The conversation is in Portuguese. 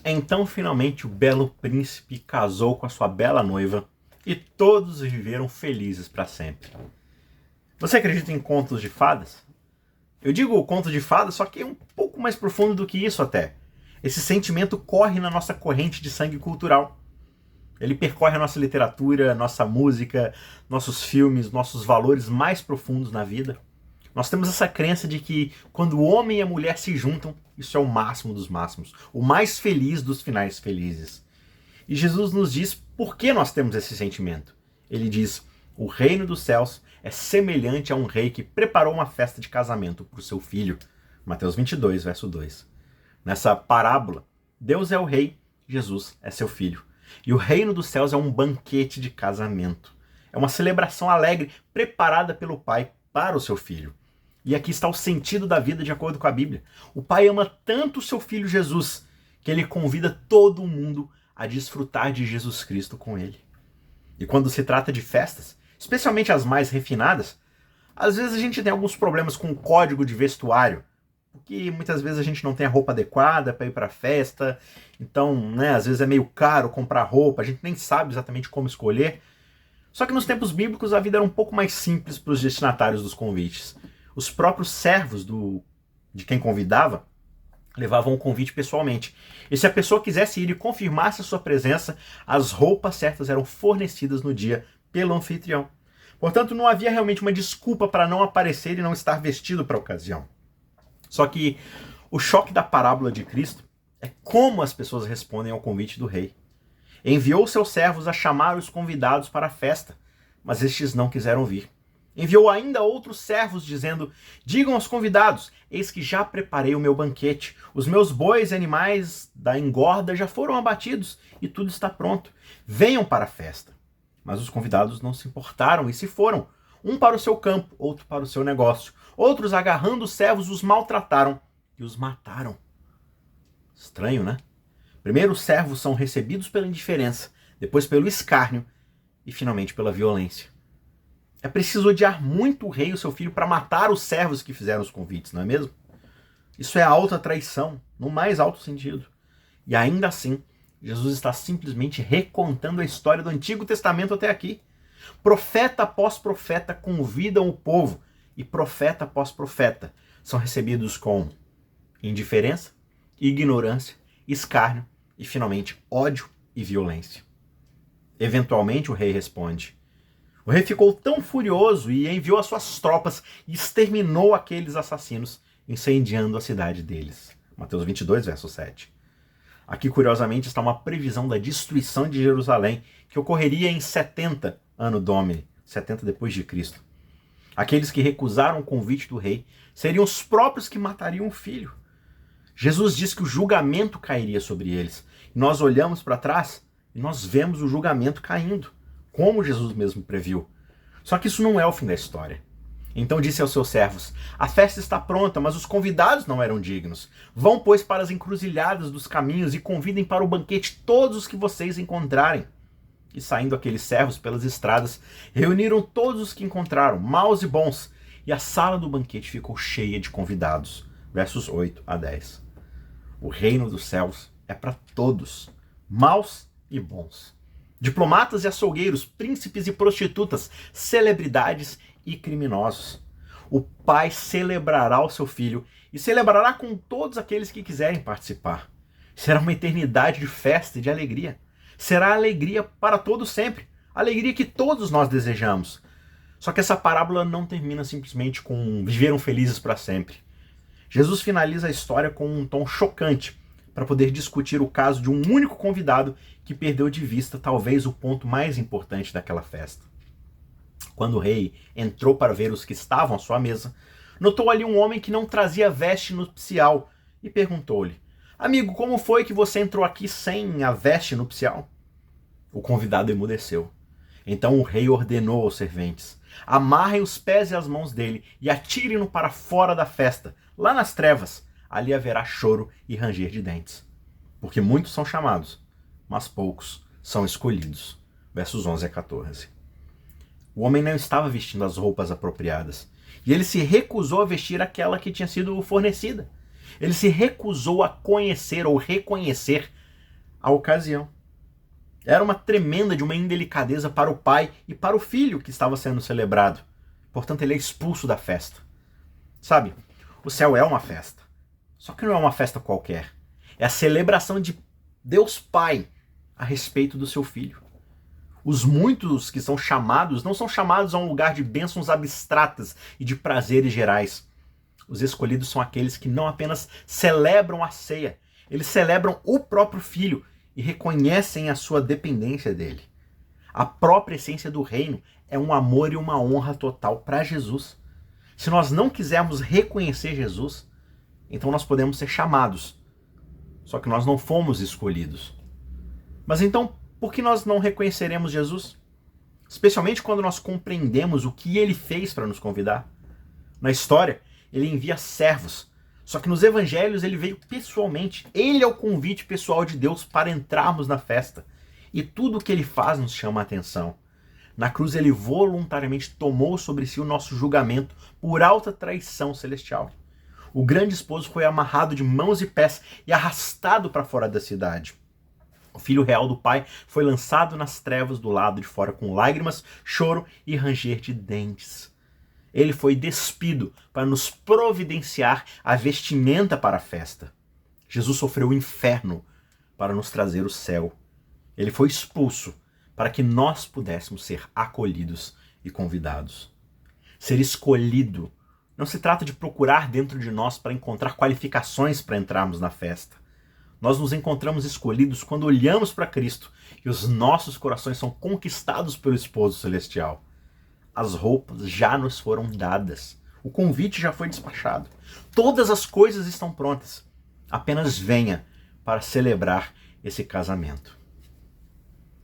Então, finalmente, o belo príncipe casou com a sua bela noiva e todos viveram felizes para sempre. Você acredita em contos de fadas? Eu digo conto de fadas, só que é um pouco mais profundo do que isso até. Esse sentimento corre na nossa corrente de sangue cultural. Ele percorre a nossa literatura, nossa música, nossos filmes, nossos valores mais profundos na vida. Nós temos essa crença de que quando o homem e a mulher se juntam, isso é o máximo dos máximos, o mais feliz dos finais felizes. E Jesus nos diz por que nós temos esse sentimento. Ele diz: o reino dos céus é semelhante a um rei que preparou uma festa de casamento para o seu filho. Mateus 22, verso 2. Nessa parábola, Deus é o rei, Jesus é seu filho. E o reino dos céus é um banquete de casamento. É uma celebração alegre preparada pelo Pai para o seu filho. E aqui está o sentido da vida de acordo com a Bíblia. O Pai ama tanto o seu filho Jesus que ele convida todo mundo a desfrutar de Jesus Cristo com ele. E quando se trata de festas, especialmente as mais refinadas, às vezes a gente tem alguns problemas com o código de vestuário, porque muitas vezes a gente não tem a roupa adequada para ir para a festa, então, às vezes é meio caro comprar roupa, a gente nem sabe exatamente como escolher. Só que nos tempos bíblicos a vida era um pouco mais simples para os destinatários dos convites. Os próprios servos de quem convidava levavam o convite pessoalmente. E se a pessoa quisesse ir e confirmasse a sua presença, as roupas certas eram fornecidas no dia pelo anfitrião. Portanto, não havia realmente uma desculpa para não aparecer e não estar vestido para a ocasião. Só que o choque da parábola de Cristo é como as pessoas respondem ao convite do rei. Enviou seus servos a chamar os convidados para a festa, mas estes não quiseram vir. Enviou ainda outros servos, dizendo: digam aos convidados, eis que já preparei o meu banquete. Os meus bois e animais da engorda já foram abatidos e tudo está pronto. Venham para a festa. Mas os convidados não se importaram e se foram, um para o seu campo, outro para o seu negócio. Outros, agarrando os servos, os maltrataram e os mataram. Estranho, né? Primeiro os servos são recebidos pela indiferença, depois pelo escárnio e finalmente pela violência. É preciso odiar muito o rei e o seu filho para matar os servos que fizeram os convites, não é mesmo? Isso é alta traição, no mais alto sentido. E ainda assim, Jesus está simplesmente recontando a história do Antigo Testamento até aqui. Profeta após profeta convidam o povo, e profeta após profeta são recebidos com indiferença, ignorância, escárnio e, finalmente, ódio e violência. Eventualmente, o rei responde. O rei ficou tão furioso e enviou as suas tropas e exterminou aqueles assassinos, incendiando a cidade deles. Mateus 22, verso 7. Aqui, curiosamente, está uma previsão da destruição de Jerusalém, que ocorreria em 70 Anno Domini, 70 depois de Cristo. Aqueles que recusaram o convite do rei seriam os próprios que matariam o filho. Jesus diz que o julgamento cairia sobre eles. E nós olhamos para trás e nós vemos o julgamento caindo, como Jesus mesmo previu. Só que isso não é o fim da história. Então disse aos seus servos: a festa está pronta, mas os convidados não eram dignos. Vão, pois, para as encruzilhadas dos caminhos e convidem para o banquete todos os que vocês encontrarem. E saindo aqueles servos pelas estradas, reuniram todos os que encontraram, maus e bons, e a sala do banquete ficou cheia de convidados. Versos 8 a 10. O reino dos céus é para todos, maus e bons. Diplomatas e açougueiros, príncipes e prostitutas, celebridades e criminosos. O Pai celebrará o seu Filho e celebrará com todos aqueles que quiserem participar. Será uma eternidade de festa e de alegria. Será alegria para todos sempre. Alegria que todos nós desejamos. Só que essa parábola não termina simplesmente com viveram felizes para sempre. Jesus finaliza a história com um tom chocante para poder discutir o caso de um único convidado que perdeu de vista talvez o ponto mais importante daquela festa. Quando o rei entrou para ver os que estavam à sua mesa, notou ali um homem que não trazia veste nupcial e perguntou-lhe: amigo, como foi que você entrou aqui sem a veste nupcial? O convidado emudeceu. Então o rei ordenou aos serventes: amarrem os pés e as mãos dele e atirem-no para fora da festa, lá nas trevas. Ali haverá choro e ranger de dentes. Porque muitos são chamados, mas poucos são escolhidos. Versos 11 a 14. O homem não estava vestindo as roupas apropriadas. E ele se recusou a vestir aquela que tinha sido fornecida. Ele se recusou a conhecer ou reconhecer a ocasião. Era uma tremenda de uma indelicadeza para o pai e para o filho que estava sendo celebrado. Portanto, ele é expulso da festa. Sabe, o céu é uma festa. Só que não é uma festa qualquer. É a celebração de Deus Pai a respeito do seu filho. Os muitos que são chamados não são chamados a um lugar de bênçãos abstratas e de prazeres gerais. Os escolhidos são aqueles que não apenas celebram a ceia, eles celebram o próprio filho e reconhecem a sua dependência dele. A própria essência do reino é um amor e uma honra total para Jesus. Se nós não quisermos reconhecer Jesus, então nós podemos ser chamados. Só que nós não fomos escolhidos. Mas então, por que nós não reconheceremos Jesus? Especialmente quando nós compreendemos o que ele fez para nos convidar. Na história, ele envia servos. Só que nos evangelhos ele veio pessoalmente. Ele é o convite pessoal de Deus para entrarmos na festa. E tudo o que ele faz nos chama a atenção. Na cruz ele voluntariamente tomou sobre si o nosso julgamento por alta traição celestial. O grande esposo foi amarrado de mãos e pés e arrastado para fora da cidade. O filho real do pai foi lançado nas trevas do lado de fora com lágrimas, choro e ranger de dentes. Ele foi despido para nos providenciar a vestimenta para a festa. Jesus sofreu o inferno para nos trazer o céu. Ele foi expulso para que nós pudéssemos ser acolhidos e convidados. Ser escolhido não se trata de procurar dentro de nós para encontrar qualificações para entrarmos na festa. Nós nos encontramos escolhidos quando olhamos para Cristo e os nossos corações são conquistados pelo esposo celestial. As roupas já nos foram dadas. O convite já foi despachado. Todas as coisas estão prontas. Apenas venha para celebrar esse casamento.